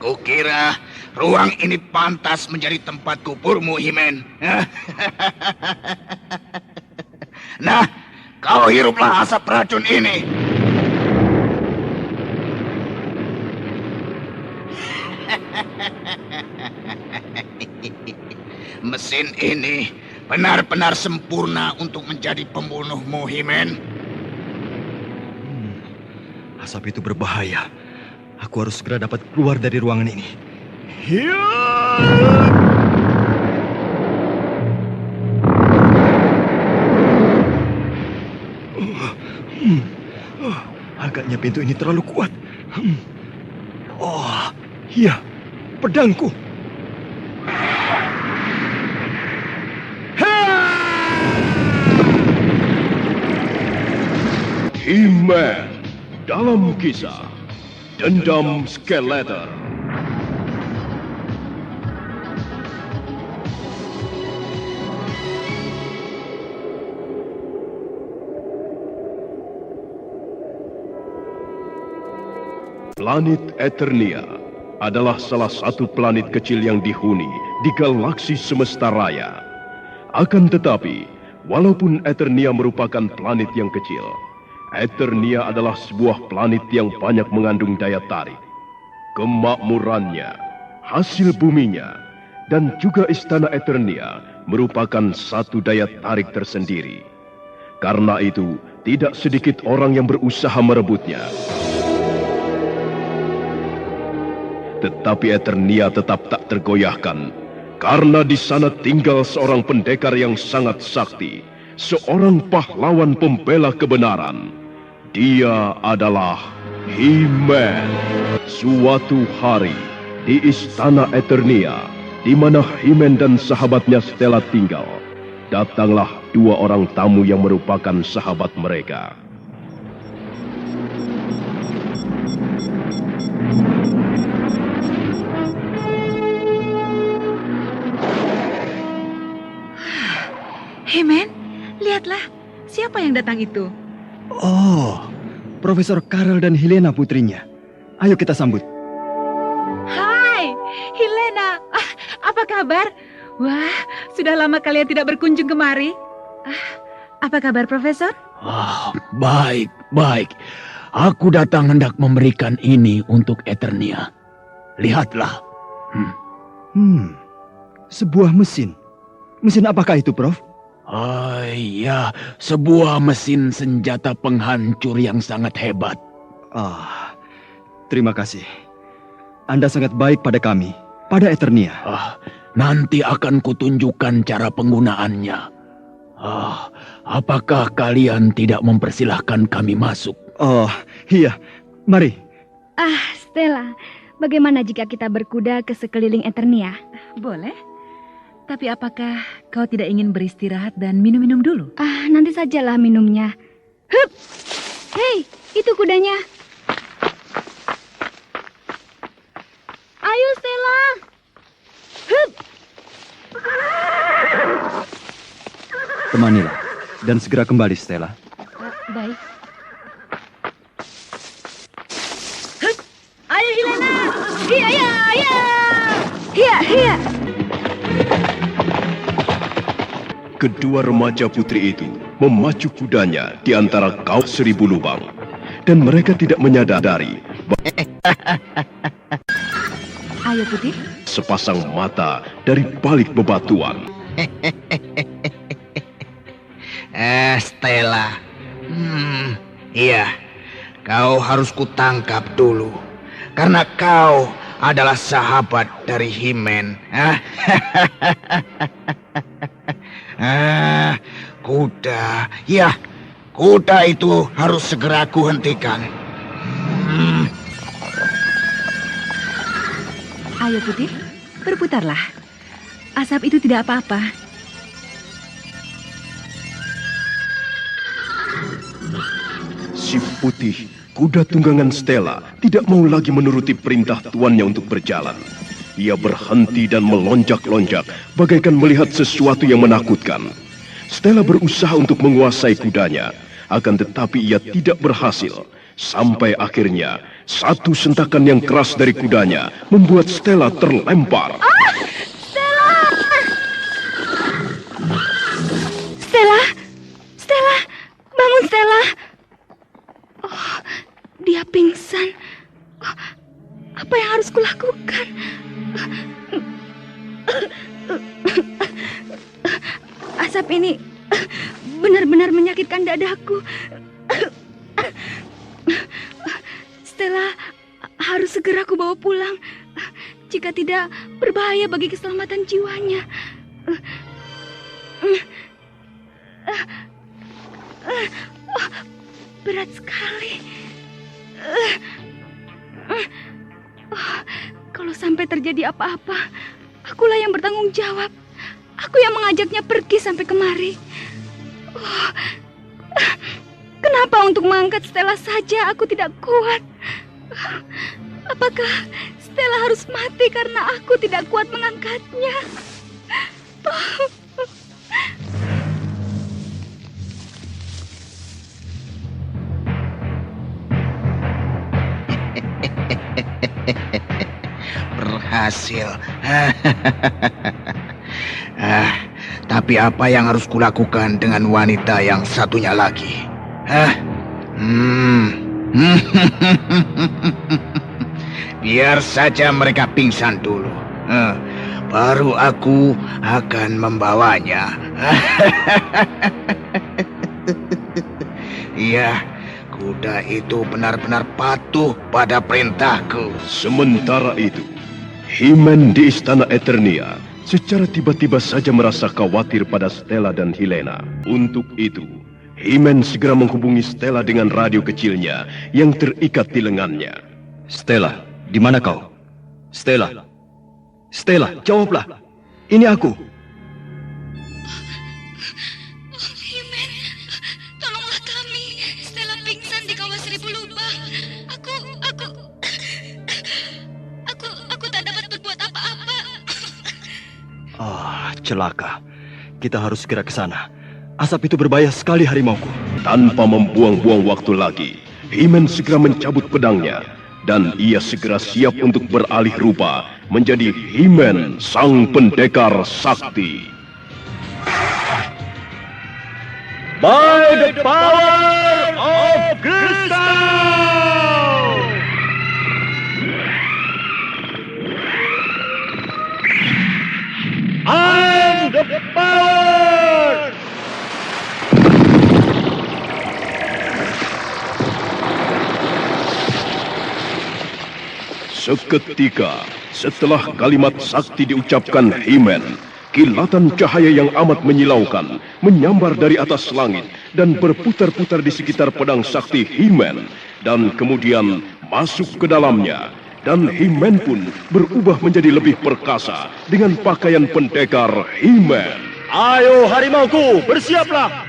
Kukira ruang ini pantas menjadi tempat kuburmu, Himen. Nah, kau hiruplah asap racun ini. Mesin ini benar-benar sempurna untuk menjadi pembunuhmu, Himen. Asap itu berbahaya. Aku harus segera dapat keluar dari ruangan ini. Agaknya pintu ini terlalu kuat. Oh, iya, pedangku. He-Man dalam kisah Dendam Skeletor. Planet Eternia adalah salah satu planet kecil yang dihuni di galaksi semesta raya. Akan tetapi, walaupun Eternia merupakan planet yang kecil, Eternia adalah sebuah planet yang banyak mengandung daya tarik. Kemakmurannya, hasil buminya, dan juga istana Eternia merupakan satu daya tarik tersendiri. Karena itu, tidak sedikit orang yang berusaha merebutnya. Tetapi Eternia tetap tak tergoyahkan, karena di sana tinggal seorang pendekar yang sangat sakti, seorang pahlawan pembela kebenaran. Dia adalah He-Man. Suatu hari di istana Eternia, di mana He-Man dan sahabatnya Stella tinggal, datanglah dua orang tamu yang merupakan sahabat mereka. He-Man, lihatlah, siapa yang datang itu? Oh, Profesor Karel dan Helena putrinya. Ayo kita sambut. Hai, Helena. Apa kabar? Wah, sudah lama kalian tidak berkunjung kemari. Apa kabar, Profesor? Baik, baik. Aku datang hendak memberikan ini untuk Eternia. Lihatlah. Sebuah mesin. Mesin apakah itu, Prof? Iya, sebuah mesin senjata penghancur yang sangat hebat. Terima kasih. Anda sangat baik pada kami, pada Eternia. Nanti akan kutunjukkan cara penggunaannya. Apakah kalian tidak mempersilahkan kami masuk? Oh, iya. Mari. Stella, bagaimana jika kita berkuda ke sekeliling Eternia? Boleh. Tapi apakah kau tidak ingin beristirahat dan minum-minum dulu? Nanti sajalah minumnya. Hup! Hei, itu kudanya. Ayo, Stella. Hup! Temanilah dan segera kembali, Stella. Baik. Hup! Ayo, Helena. Hiya. Kedua remaja putri itu memacu kudanya di antara kaum 1000 lubang. Dan mereka tidak menyadari Ayo, Putih. sepasang mata dari balik bebatuan. Stella. Iya, kau harus kutangkap dulu. Karena kau adalah sahabat dari He-Man. Kuda. Ya, kuda itu harus segera kuhentikan. Ayo, Putih. Berputarlah. Asap itu tidak apa-apa. Si Putih, kuda tunggangan Stella, tidak mau lagi menuruti perintah tuannya untuk berjalan. Ia berhenti dan melonjak-lonjak, bagaikan melihat sesuatu yang menakutkan. Stella berusaha untuk menguasai kudanya, akan tetapi ia tidak berhasil. Sampai akhirnya, satu sentakan yang keras dari kudanya membuat Stella terlempar. Stella! Stella! Bangun, Stella! Oh, dia pingsan. Oh, apa yang harus kulakukan? Asap ini benar-benar menyakitkan dadaku. Stella harus segera aku bawa pulang. Jika tidak, berbahaya bagi keselamatan jiwanya. Berat sekali. Kalau sampai terjadi apa-apa, akulah yang bertanggung jawab. Aku yang mengajaknya pergi sampai kemari. Kenapa untuk mengangkat Stella saja aku tidak kuat? Apakah Stella harus mati karena aku tidak kuat mengangkatnya? Berhasil. Tapi apa yang harus kulakukan dengan wanita yang satunya lagi? Biar saja mereka pingsan dulu. Baru aku akan membawanya. Iya, kuda itu benar-benar patuh pada perintahku. Sementara itu, He-Man di Istana Eternia secara tiba-tiba saja merasa khawatir pada Stella dan Helena. Untuk itu, He-Man segera menghubungi Stella dengan radio kecilnya yang terikat di lengannya. Stella, di mana kau? Stella. Stella, jawablah. Ini aku. He-Man, tolonglah kami. Stella pingsan di kawah Seribu Lubang. Aku tak dapat berbuat apa-apa. Celaka. Kita harus segera ke sana. Asap itu berbahaya sekali, harimauku. Tanpa membuang-buang waktu lagi, He-Man segera mencabut pedangnya. Dan ia segera siap untuk beralih rupa menjadi He-Man, sang pendekar sakti. By the power of crystal! I'm the power! Seketika setelah kalimat sakti diucapkan He-Man, kilatan cahaya yang amat menyilaukan menyambar dari atas langit dan berputar-putar di sekitar pedang sakti He-Man dan kemudian masuk ke dalamnya. Dan He-Man pun berubah menjadi lebih perkasa dengan pakaian pendekar He-Man. Ayo harimauku, bersiaplah!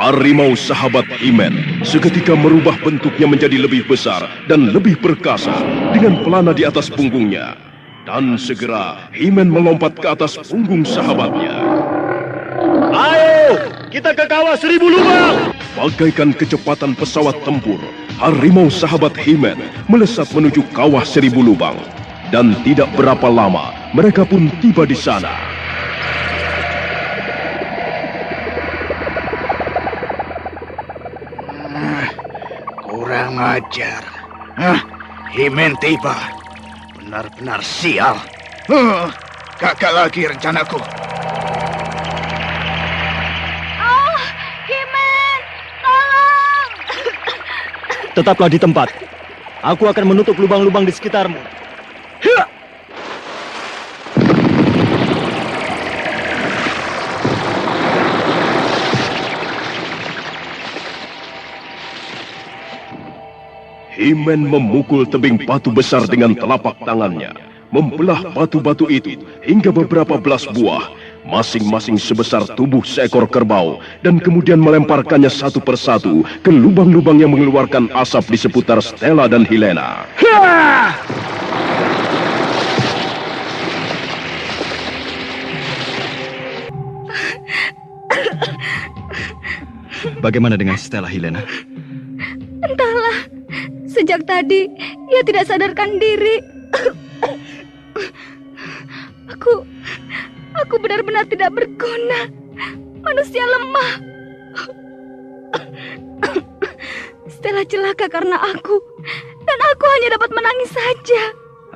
Harimau sahabat He-Man seketika merubah bentuknya menjadi lebih besar dan lebih perkasa dengan pelana di atas punggungnya. Dan segera He-Man melompat ke atas punggung sahabatnya. Ayo, kita ke kawah Seribu Lubang! Bagaikan kecepatan pesawat tempur, harimau sahabat He-Man melesat menuju kawah Seribu Lubang. Dan tidak berapa lama, mereka pun tiba di sana. Kurang ajar. He-Man tiba. Benar-benar sial. Gagal lagi rencanaku. He-Man, tolong! Tetaplah di tempat. Aku akan menutup lubang-lubang di sekitarmu. He-Man memukul tebing batu besar dengan telapak tangannya. membelah batu-batu itu hingga beberapa belas buah, masing-masing sebesar tubuh seekor kerbau, dan kemudian melemparkannya satu persatu ke lubang-lubang yang mengeluarkan asap di seputar Stella dan Helena. Bagaimana dengan Stella, Helena? Entahlah, sejak tadi ia tidak sadarkan diri. Aku benar-benar tidak berguna. Manusia lemah. Stella celaka karena aku, dan aku hanya dapat menangis saja.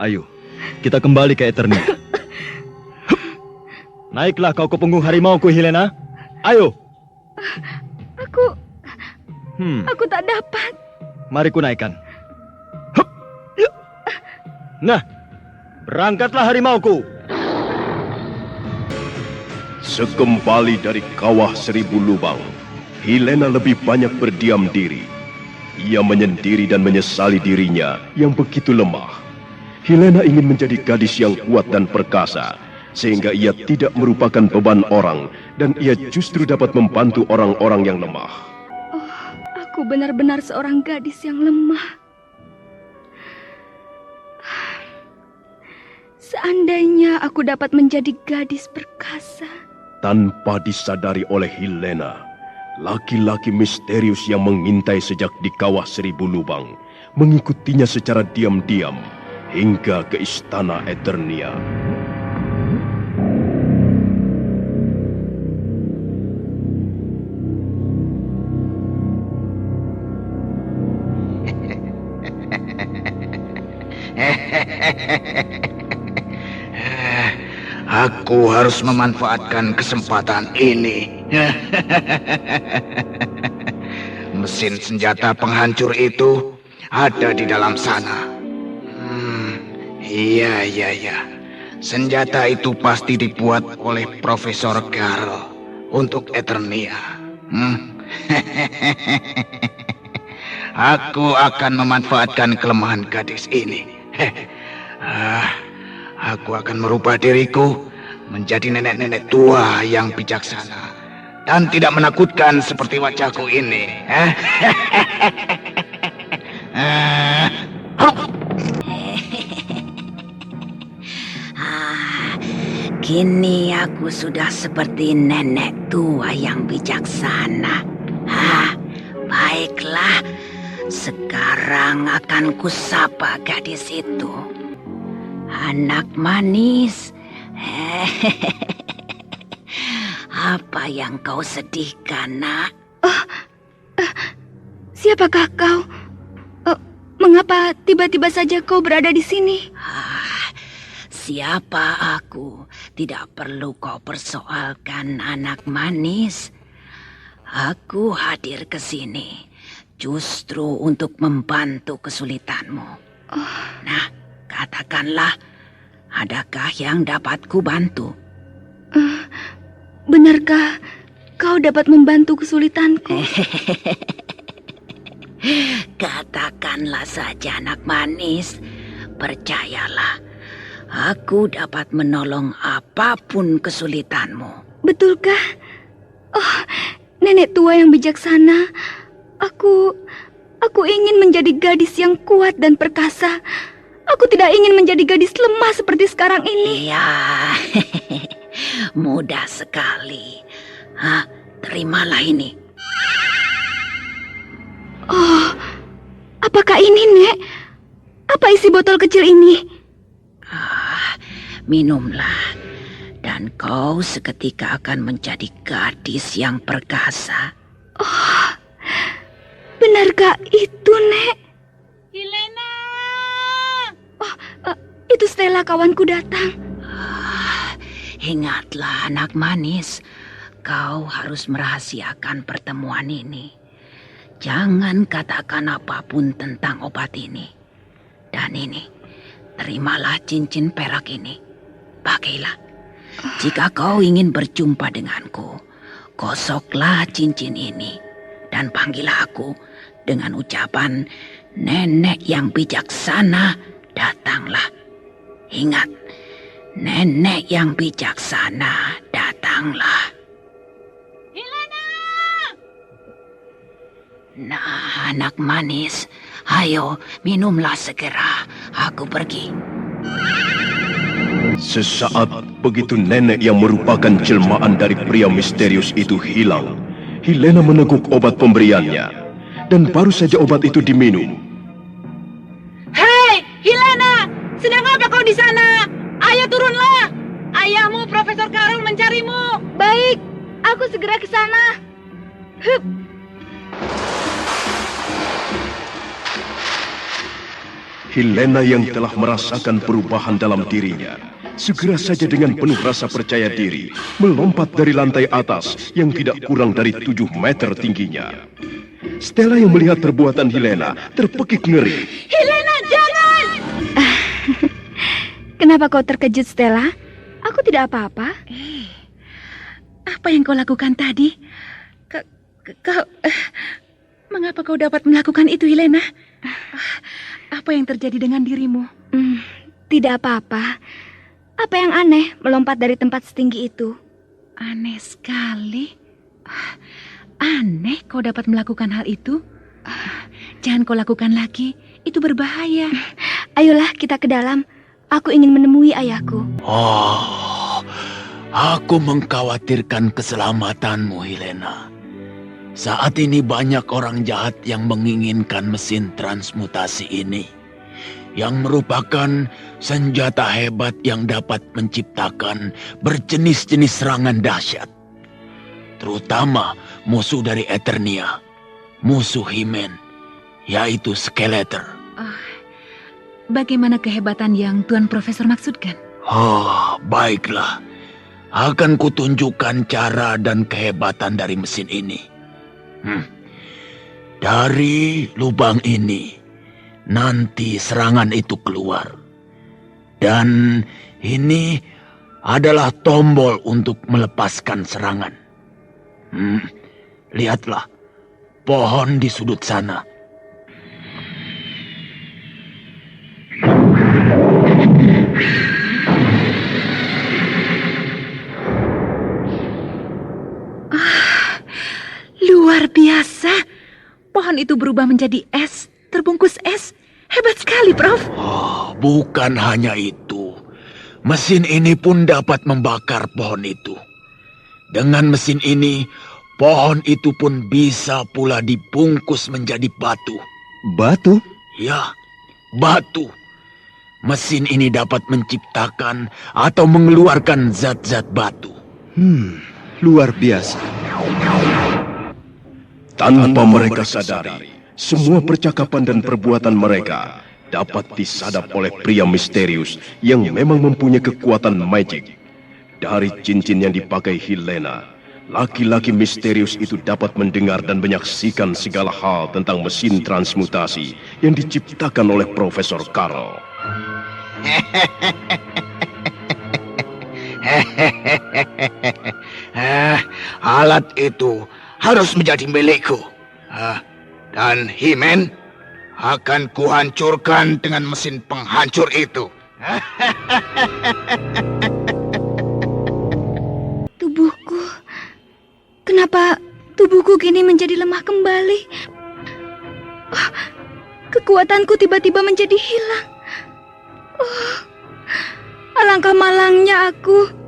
Ayo, kita kembali ke Eternia. Naiklah kau ke punggung harimauku, Helena. Ayo. Aku tak dapat. Mari ku naikkan. Hup. Nah, berangkatlah harimauku. Sekembali dari kawah 1000 lubang, Helena lebih banyak berdiam diri. Ia menyendiri dan menyesali dirinya yang begitu lemah. Helena ingin menjadi gadis yang kuat dan perkasa, sehingga ia tidak merupakan beban orang, dan ia justru dapat membantu orang-orang yang lemah. Aku benar-benar seorang gadis yang lemah. Seandainya aku dapat menjadi gadis perkasa. Tanpa disadari oleh Helena, laki-laki misterius yang mengintai sejak di kawah 1000 lubang mengikutinya secara diam-diam hingga ke istana Eternia. Aku harus memanfaatkan kesempatan ini. Mesin senjata penghancur itu ada di dalam sana. Iya. Senjata itu pasti dibuat oleh Profesor Garl untuk Eternia. Aku akan memanfaatkan kelemahan gadis ini. Aku akan merubah diriku menjadi nenek-nenek tua yang bijaksana dan tidak menakutkan seperti wajahku ini. Kini aku sudah seperti nenek tua yang bijaksana. Baiklah, sekarang akan kusapa gadis itu. Anak manis, apa yang kau sedihkan, nak? Siapakah kau? Mengapa tiba-tiba saja kau berada di sini? Siapa aku? Tidak perlu kau persoalkan, anak manis. Aku hadir ke sini justru untuk membantu kesulitanmu. Nah, katakanlah, adakah yang dapat ku bantu? Benarkah kau dapat membantu kesulitanku? Katakanlah saja, anak manis. Percayalah, aku dapat menolong apapun kesulitanmu. Betulkah? Oh, nenek tua yang bijaksana. Aku ingin menjadi gadis yang kuat dan perkasa. Aku tidak ingin menjadi gadis lemah seperti sekarang ini. Iya, mudah sekali. Terimalah ini. Oh, apakah ini, Nek? Apa isi botol kecil ini? Minumlah, dan kau seketika akan menjadi gadis yang perkasa. Oh, benarkah itu, Nek? Helena! Oh, itu Stella, kawanku datang. Ingatlah, anak manis, kau harus merahasiakan pertemuan ini. Jangan katakan apapun tentang obat ini. Dan ini, terimalah cincin perak ini. Pakailah. Jika kau ingin berjumpa denganku, gosoklah cincin ini. Dan panggillah aku dengan ucapan, nenek yang bijaksana, datanglah. Ingat, nenek yang bijaksana datanglah. Hilena! Nah, anak manis, ayo minumlah segera. Aku pergi. Sesaat begitu nenek yang merupakan jelmaan dari pria misterius itu hilang, Hilena meneguk obat pemberiannya, dan baru saja obat itu diminum. Hei, Hilena! Sedang apa kau di sana? Ayo turunlah! Ayahmu, Profesor Carol, mencarimu. Baik, aku segera ke sana. Hup. Hilena yang telah merasakan perubahan dalam dirinya, segera saja dengan penuh rasa percaya diri, melompat dari lantai atas yang tidak kurang dari 7 meter tingginya. Stella yang melihat perbuatan Hilena terpekik ngeri. Hilena, jangan! Kenapa kau terkejut, Stella? Aku tidak apa-apa. Apa yang kau lakukan tadi? Mengapa kau dapat melakukan itu, Hilena? Apa yang terjadi dengan dirimu? Tidak apa-apa. Apa yang aneh melompat dari tempat setinggi itu? Aneh sekali. Aneh kau dapat melakukan hal itu. Jangan kau lakukan lagi. Itu berbahaya. Ayolah kita ke dalam. Aku ingin menemui ayahku. Oh, aku mengkhawatirkan keselamatanmu, Hilena. Saat ini banyak orang jahat yang menginginkan mesin transmutasi ini, yang merupakan senjata hebat yang dapat menciptakan berjenis-jenis serangan dahsyat. Terutama musuh dari Eternia, musuh He-Man, yaitu Skeletor. Bagaimana kehebatan yang Tuan Profesor maksudkan? Oh, baiklah. Akan kutunjukkan cara dan kehebatan dari mesin ini. Dari lubang ini, nanti serangan itu keluar. Dan ini adalah tombol untuk melepaskan serangan. Lihatlah, pohon di sudut sana. Luar biasa. Pohon itu berubah menjadi es, terbungkus es. Hebat sekali, Prof. Oh, bukan hanya itu. Mesin ini pun dapat membakar pohon itu. Dengan mesin ini, pohon itu pun bisa pula dibungkus menjadi batu. Batu? Ya, batu. Mesin ini dapat menciptakan atau mengeluarkan zat-zat batu. Luar biasa. Tanpa mereka sadari, semua percakapan dan perbuatan mereka dapat disadap oleh pria misterius yang memang mempunyai kekuatan magic. Dari cincin yang dipakai Hilena, laki-laki misterius itu dapat mendengar dan menyaksikan segala hal tentang mesin transmutasi yang diciptakan oleh Profesor Carol. Alat itu harus menjadi milikku. Dan He-Man akan kuhancurkan dengan mesin penghancur itu. Tubuhku. Kenapa tubuhku kini menjadi lemah kembali? Kekuatanku tiba-tiba menjadi hilang. Alangkah malangnya aku.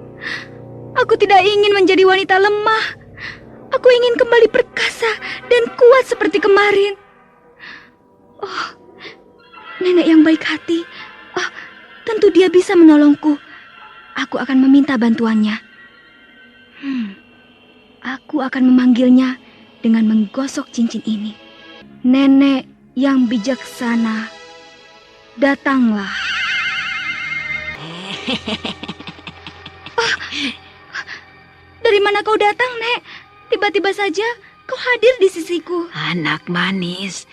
Aku tidak ingin menjadi wanita lemah. Aku ingin kembali perkasa dan kuat seperti kemarin. Nenek yang baik hati. Tentu dia bisa menolongku. Aku akan meminta bantuannya. Aku akan memanggilnya dengan menggosok cincin ini. Nenek yang bijaksana, datanglah. Dari mana kau datang, Nek? Tiba-tiba saja kau hadir di sisiku. Anak manis,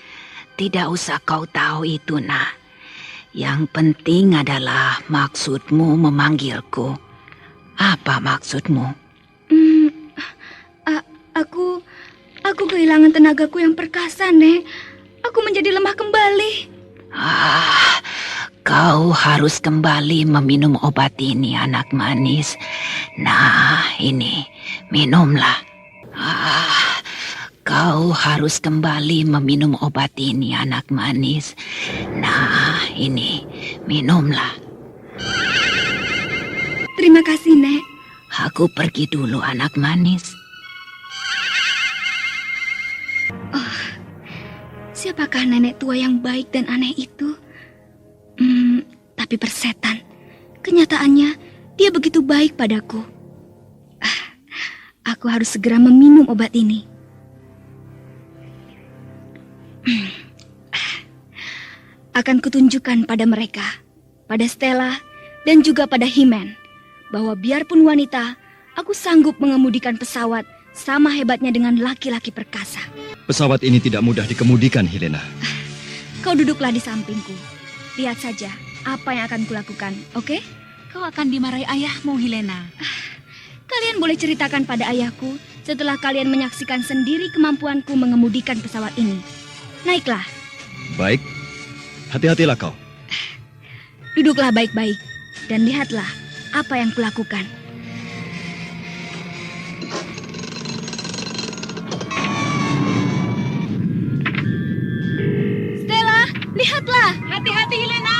tidak usah kau tahu itu, Nak. Yang penting adalah maksudmu memanggilku. Apa maksudmu? Aku kehilangan tenagaku yang perkasa, Nek. Aku menjadi lemah kembali. kau harus kembali meminum obat ini, anak manis. Nah, ini, minumlah. Kau harus kembali meminum obat ini, anak manis. Nah, ini, minumlah. Terima kasih, Nek. Aku pergi dulu, anak manis. Siapakah nenek tua yang baik dan aneh itu? Tapi persetan. Kenyataannya, dia begitu baik padaku. Aku harus segera meminum obat ini. Akan kutunjukkan pada mereka, pada Stella, dan juga pada He-Man, bahwa biarpun wanita, aku sanggup mengemudikan pesawat sama hebatnya dengan laki-laki perkasa. Pesawat ini tidak mudah dikemudikan, Helena. Kau duduklah di sampingku. Lihat saja apa yang akan kulakukan, oke? Kau akan dimarahi ayahmu, Helena. Kalian boleh ceritakan pada ayahku setelah kalian menyaksikan sendiri kemampuanku mengemudikan pesawat ini. Naiklah. Baik, hati-hatilah kau. Duduklah baik-baik dan lihatlah apa yang kulakukan. Stella, lihatlah. Hati-hati, Helena.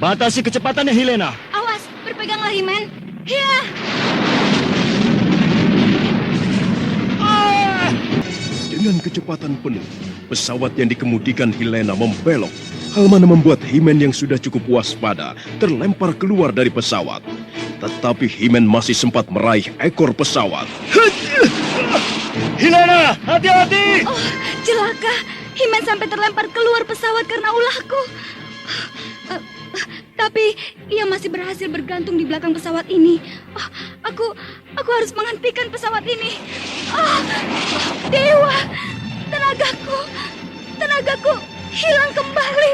Batasi kecepatannya, Helena. Awas, berpeganglah, He-Man. Hiya! Dengan kecepatan penuh, pesawat yang dikemudikan Helena membelok. Hal mana membuat He-Man yang sudah cukup waspada terlempar keluar dari pesawat. Tetapi He-Man masih sempat meraih ekor pesawat. Helena, hati-hati! Oh, celaka. He-Man sampai terlempar keluar pesawat karena ulahku. Tapi ia masih berhasil bergantung di belakang pesawat ini. Aku harus menghentikan pesawat ini. Dewa, tenagaku hilang kembali.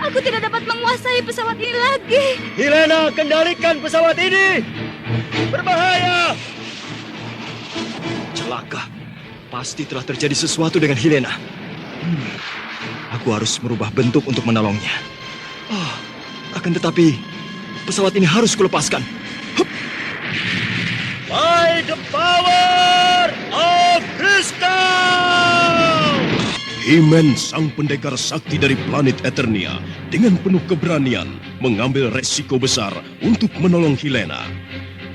Aku tidak dapat menguasai pesawat ini lagi. Helena, kendalikan pesawat ini. Berbahaya. Celaka. Pasti telah terjadi sesuatu dengan Helena. Aku harus merubah bentuk untuk menolongnya. Akan tetapi, pesawat ini harus kulepaskan. By the power of Crystal! He-Man, sang pendekar sakti dari planet Eternia, dengan penuh keberanian mengambil resiko besar untuk menolong Helena.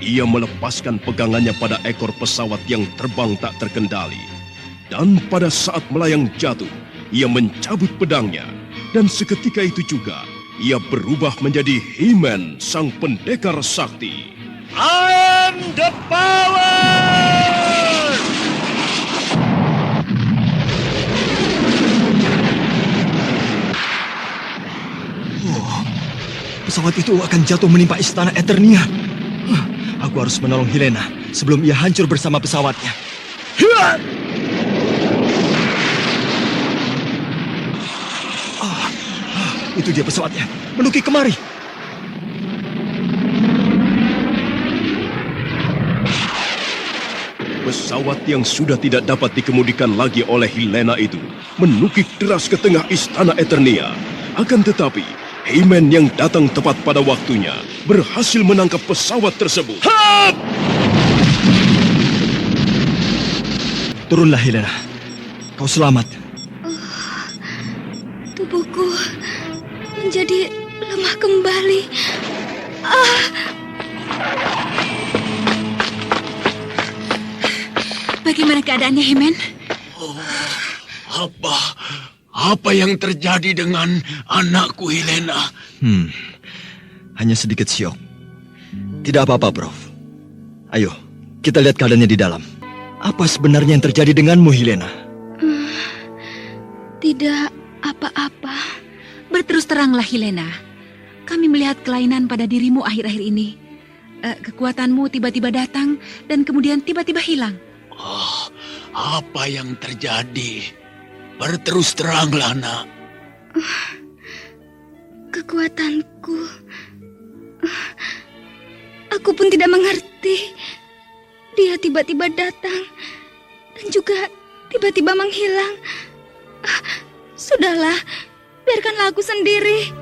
Ia melepaskan pegangannya pada ekor pesawat yang terbang tak terkendali. Dan pada saat melayang jatuh, ia mencabut pedangnya. Dan seketika itu juga, ia berubah menjadi He-Man, sang pendekar sakti. I am the power! Pesawat itu akan jatuh menimpa istana Eternia. Aku harus menolong Helena sebelum ia hancur bersama pesawatnya. Itu dia pesawatnya, menukik kemari. Pesawat yang sudah tidak dapat dikemudikan lagi oleh Helena itu menukik deras ke tengah istana Eternia. Akan tetapi, He-Man yang datang tepat pada waktunya berhasil menangkap pesawat tersebut. Hap! Turunlah, Helena. Kau selamat. Tubuhku menjadi lemah kembali. Bagaimana keadaannya, He-Man? Apa yang terjadi dengan anakku Helena? Hanya sedikit syok. Tidak apa-apa, Prof. Ayo, kita lihat keadaannya di dalam. Apa sebenarnya yang terjadi denganmu, Helena? Tidak apa-apa. Berterus teranglah, Helena. Kami melihat kelainan pada dirimu akhir-akhir ini. Kekuatanmu tiba-tiba datang dan kemudian tiba-tiba hilang. Apa yang terjadi? Berterus teranglah, nak. Kekuatanku. Aku pun tidak mengerti. Dia tiba-tiba datang dan juga tiba-tiba menghilang. Sudahlah, biarkanlah aku sendiri.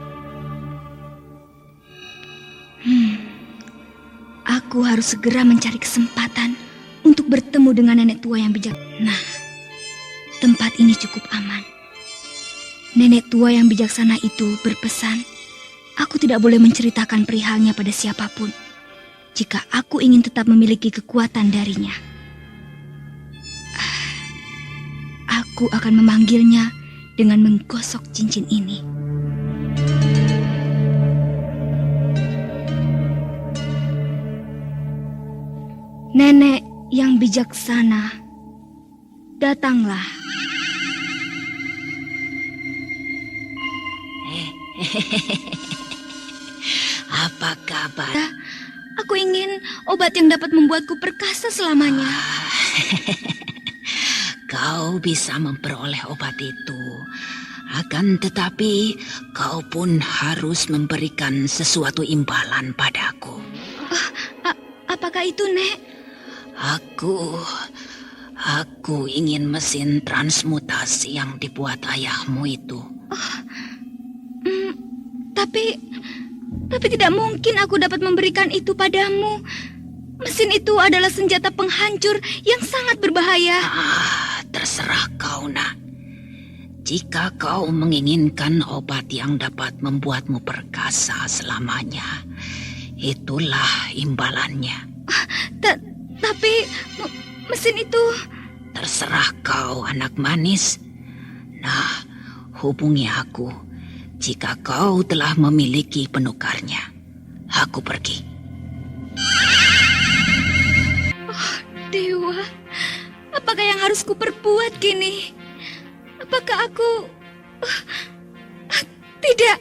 Aku harus segera mencari kesempatan untuk bertemu dengan nenek tua yang bijak. Nah, tempat ini cukup aman. Nenek tua yang bijaksana itu berpesan, aku tidak boleh menceritakan perihalnya pada siapapun jika aku ingin tetap memiliki kekuatan darinya. Aku akan memanggilnya dengan menggosok cincin ini. Nenek yang bijaksana, datanglah. Apa kabar? Aku ingin obat yang dapat membuatku perkasa selamanya. Kau bisa memperoleh obat itu. Akan tetapi kau pun harus memberikan sesuatu imbalan padaku. Apakah itu, Nek? Aku ingin mesin transmutasi yang dibuat ayahmu itu. Tapi tidak mungkin aku dapat memberikan itu padamu. Mesin itu adalah senjata penghancur yang sangat berbahaya. Terserah kau, nak. Jika kau menginginkan obat yang dapat membuatmu perkasa selamanya, itulah imbalannya. Tapi mesin itu... Terserah kau, anak manis. Nah, hubungi aku jika kau telah memiliki penukarnya. Aku pergi. Dewa, apakah yang harus kuperbuat kini? Apakah aku... Tidak,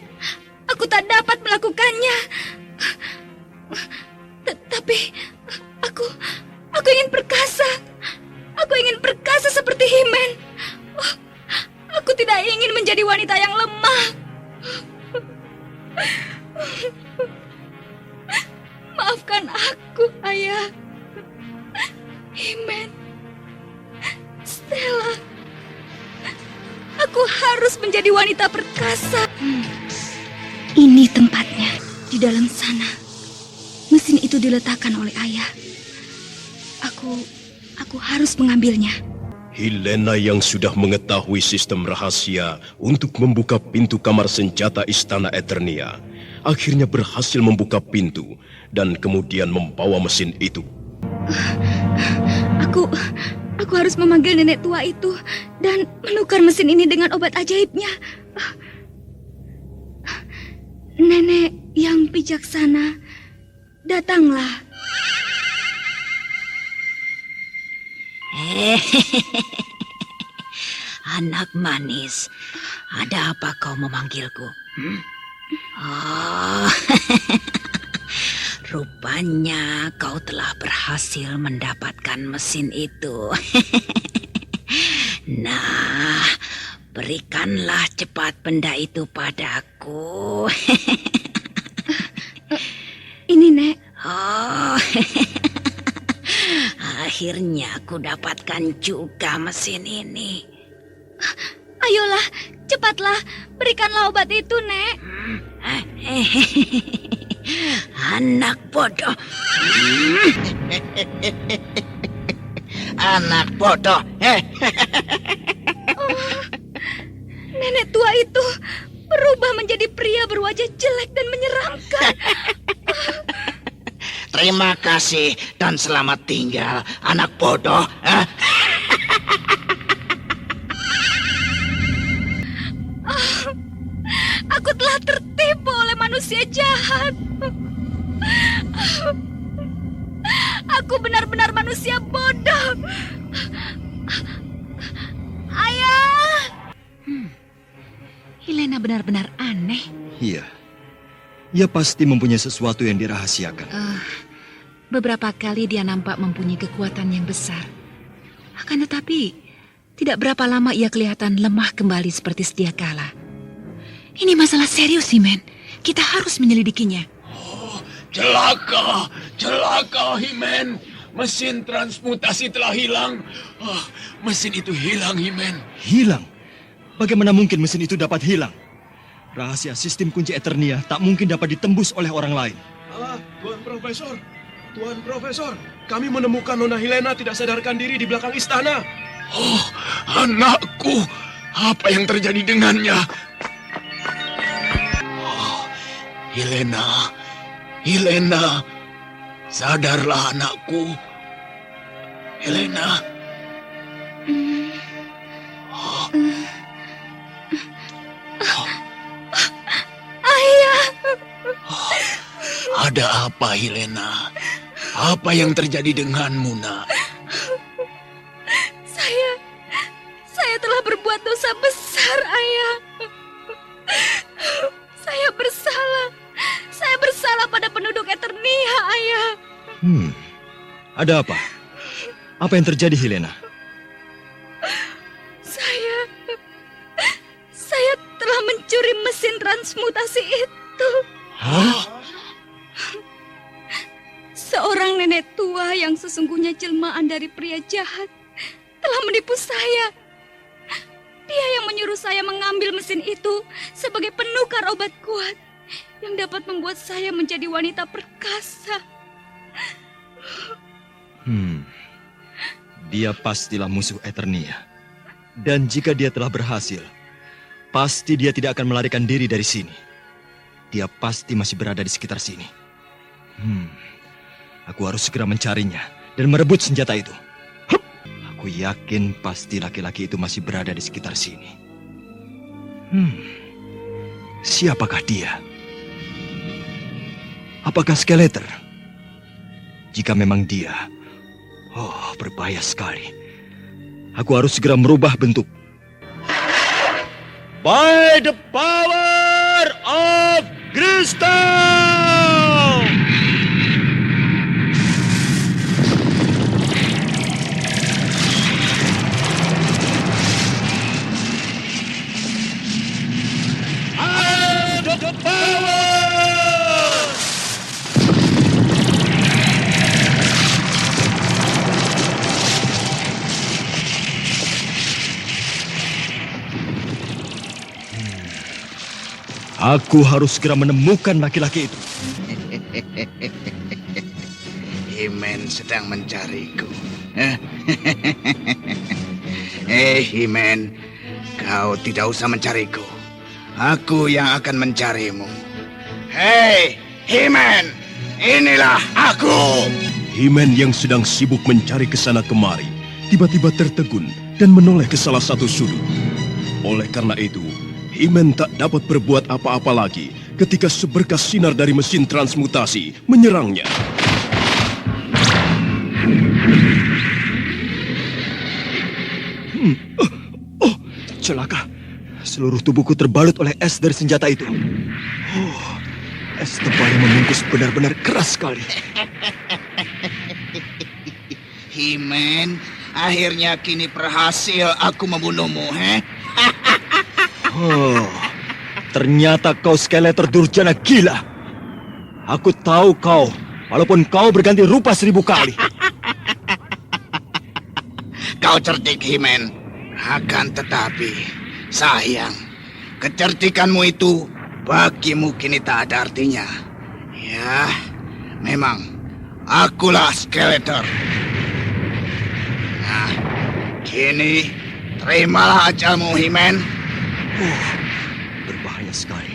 aku tak dapat melakukannya. Tapi aku ingin perkasa. Aku ingin perkasa seperti Himen. Aku tidak ingin menjadi wanita yang lemah. Maafkan aku, Ayah. Himen, Stella, aku harus menjadi wanita perkasa. Ini tempatnya, di dalam sana. Mesin itu diletakkan oleh Ayah. Aku harus mengambilnya. Hilena yang sudah mengetahui sistem rahasia untuk membuka pintu kamar senjata Istana Eternia, akhirnya berhasil membuka pintu dan kemudian membawa mesin itu. Aku harus memanggil nenek tua itu dan menukar mesin ini dengan obat ajaibnya. Nenek yang bijaksana, datanglah. Anak manis, ada apa kau memanggilku? Oh, rupanya kau telah berhasil mendapatkan mesin itu. Nah, berikanlah cepat benda itu padaku. Ini, Nek. Oh, akhirnya aku dapatkan juga mesin ini. Ayolah, cepatlah, berikanlah obat itu, Nek. Anak bodoh. Anak bodoh. Nenek tua itu berubah menjadi pria berwajah jelek dan menyeramkan. Terima kasih dan selamat tinggal, anak bodoh. Aku telah tertipu oleh manusia jahat. Aku benar-benar manusia bodoh. Ayah! Hilena benar-benar aneh. Iya. Ia pasti mempunyai sesuatu yang dirahasiakan. Beberapa kali dia nampak mempunyai kekuatan yang besar. Akan tetapi, tidak berapa lama ia kelihatan lemah kembali seperti sedia kala. Ini masalah serius, Himen. Kita harus menyelidikinya. Celaka, celaka, Himen. Mesin transmutasi telah hilang. Mesin itu hilang, Himen. Hilang? Bagaimana mungkin mesin itu dapat hilang? Rahasia sistem kunci Eternia tak mungkin dapat ditembus oleh orang lain. Alah, Tuan Profesor, kami menemukan Nona Helena tidak sadarkan diri di belakang istana. Oh, anakku, apa yang terjadi dengannya? Oh, Helena, sadarlah anakku. Helena. Ayah. Ada apa, Helena? Apa yang terjadi denganmu, nak? Saya telah berbuat dosa besar, Ayah. Saya bersalah pada penduduk Eternia, Ayah. Ada apa? Apa yang terjadi, Helena? Saya telah mencuri mesin transmutasi itu. Hah? Seorang nenek tua yang sesungguhnya jelmaan dari pria jahat telah menipu saya. Dia yang menyuruh saya mengambil mesin itu sebagai penukar obat kuat yang dapat membuat saya menjadi wanita perkasa. Dia pastilah musuh Eternia. Dan jika dia telah berhasil, pasti dia tidak akan melarikan diri dari sini. Dia pasti masih berada di sekitar sini. Aku harus segera mencarinya dan merebut senjata itu. Aku yakin pasti laki-laki itu masih berada di sekitar sini. Siapakah dia? Apakah Skeletor? Jika memang dia, berbahaya sekali. Aku harus segera merubah bentuk. By the power of Crystal! The power! Aku harus segera menemukan laki-laki itu. Himen sedang mencariku. Himen, kau tidak usah mencariku. Aku yang akan mencarimu. Hei, Himen, inilah aku. Himen yang sedang sibuk mencari ke sana kemari, tiba-tiba tertegun dan menoleh ke salah satu sudut. Oleh karena itu, Himen tak dapat berbuat apa-apa lagi ketika seberkas sinar dari mesin transmutasi menyerangnya. Celaka. Seluruh tubuhku terbalut oleh es dari senjata itu. Es tebal yang membungkus benar-benar keras sekali. Himen, akhirnya kini berhasil aku membunuhmu, Ternyata kau Skeletor durjana gila. Aku tahu kau, walaupun kau berganti rupa 1000 kali. Kau cerdik, Himen. Akan tetapi, sayang, kecerdikanmu itu bagimu kini tak ada artinya. Ya, memang, akulah Skeletor. Nah, kini terimalah ajalmu, Himen. Berbahaya sekali.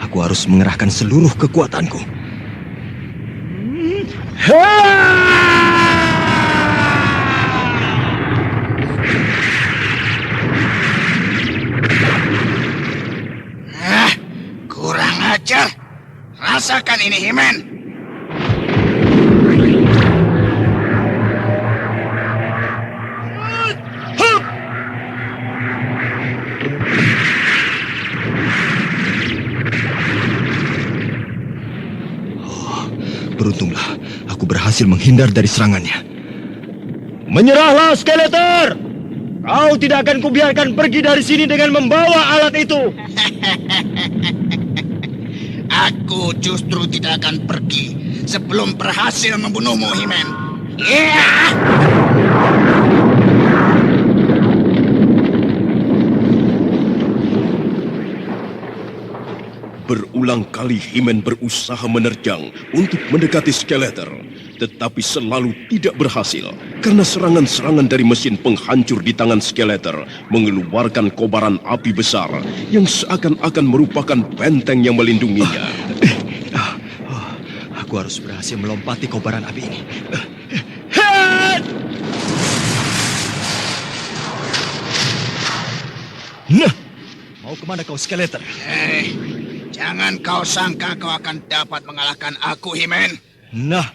Aku harus mengerahkan seluruh kekuatanku. Kurang ajar. Rasakan ini, Himen. Beruntunglah aku berhasil menghindar dari serangannya. Menyerahlah, Skeletor! Kau tidak akan kubiarkan pergi dari sini dengan membawa alat itu. Aku justru tidak akan pergi sebelum berhasil membunuhmu, He-Man. Yeah! Berulang kali He-Man berusaha menerjang untuk mendekati Skeletor, tetapi selalu tidak berhasil karena serangan-serangan dari mesin penghancur di tangan Skeletor mengeluarkan kobaran api besar yang seakan-akan merupakan benteng yang melindunginya. Aku harus berhasil melompati kobaran api ini. Nah, mau kemana kau, Skeletor? Hei, jangan kau sangka kau akan dapat mengalahkan aku, He-Man. Nah,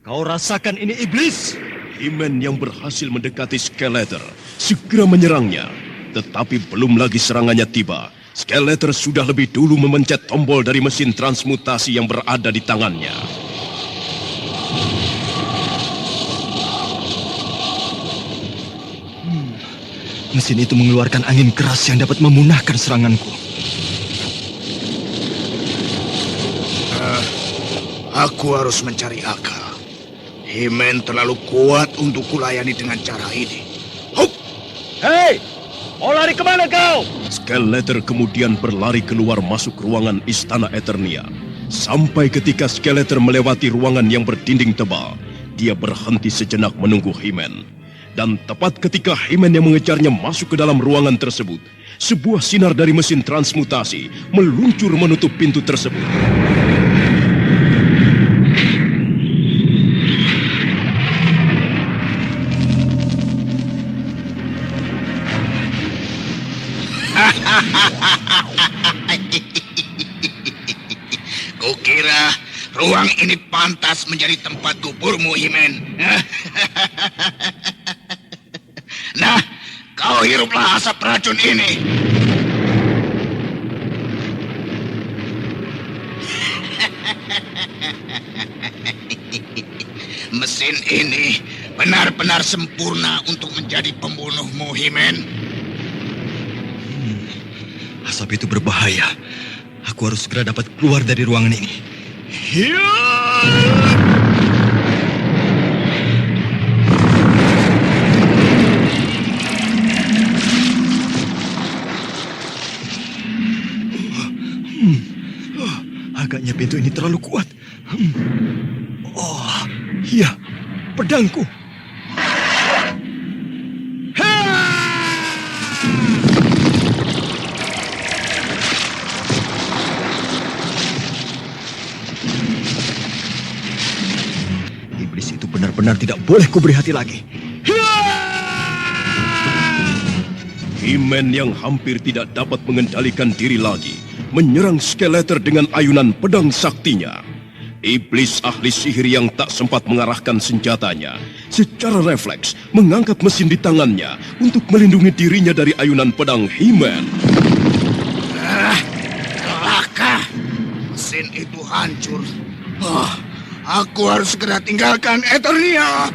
kau rasakan ini, iblis. He-Man yang berhasil mendekati Skeletor segera menyerangnya. Tetapi belum lagi serangannya tiba, Skeletor sudah lebih dulu memencet tombol dari mesin transmutasi yang berada di tangannya. Mesin itu mengeluarkan angin keras yang dapat memunahkan seranganku. Aku harus mencari akal. He-Man terlalu kuat untuk kulayani dengan cara ini. Hup! Hei! Mau lari kemana kau? Skeletor kemudian berlari keluar masuk ruangan Istana Eternia. Sampai ketika Skeletor melewati ruangan yang berdinding tebal, dia berhenti sejenak menunggu He-Man. Dan tepat ketika He-Man yang mengejarnya masuk ke dalam ruangan tersebut, sebuah sinar dari mesin transmutasi meluncur menutup pintu tersebut. Kukira ruang ini pantas menjadi tempat kuburmu, He-Man. Nah, kau hiruplah asap racun ini. Mesin ini benar-benar sempurna untuk menjadi pembunuhmu, He-Man. Asap itu berbahaya. Aku harus segera dapat keluar dari ruangan ini. Agaknya pintu ini terlalu kuat. Oh, iya, pedangku. Iblis itu benar-benar tidak boleh kuberi hati lagi. He-Man yang hampir tidak dapat mengendalikan diri lagi menyerang Skeletor dengan ayunan pedang saktinya. Iblis ahli sihir yang tak sempat mengarahkan senjatanya secara refleks mengangkat mesin di tangannya untuk melindungi dirinya dari ayunan pedang He-Man. Celaka. Mesin itu hancur. Aku harus segera tinggalkan Eternia.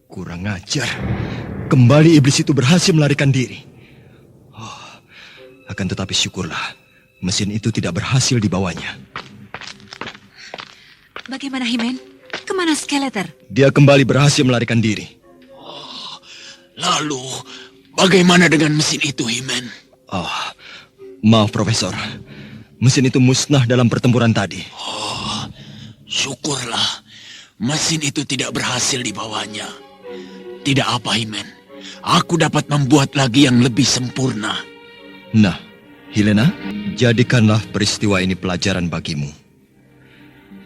Kurang ajar. Kembali iblis itu berhasil melarikan diri. Akan tetapi syukurlah, mesin itu tidak berhasil dibawanya. Bagaimana, He-Man? Kemana Skeletor? Dia kembali berhasil melarikan diri. Lalu, bagaimana dengan mesin itu, He-Man? Maaf, Profesor. Mesin itu musnah dalam pertempuran tadi. Syukurlah, mesin itu tidak berhasil dibawanya. Tidak apa, He-Man. Aku dapat membuat lagi yang lebih sempurna. Nah, Helena, jadikanlah peristiwa ini pelajaran bagimu.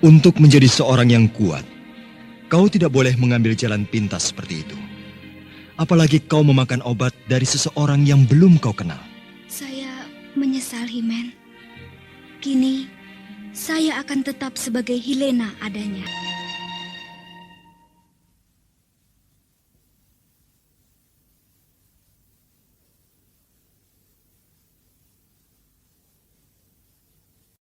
Untuk menjadi seorang yang kuat, kau tidak boleh mengambil jalan pintas seperti itu. Apalagi kau memakan obat dari seseorang yang belum kau kenal. Saya menyesal, He-Man. Kini, saya akan tetap sebagai Helena adanya.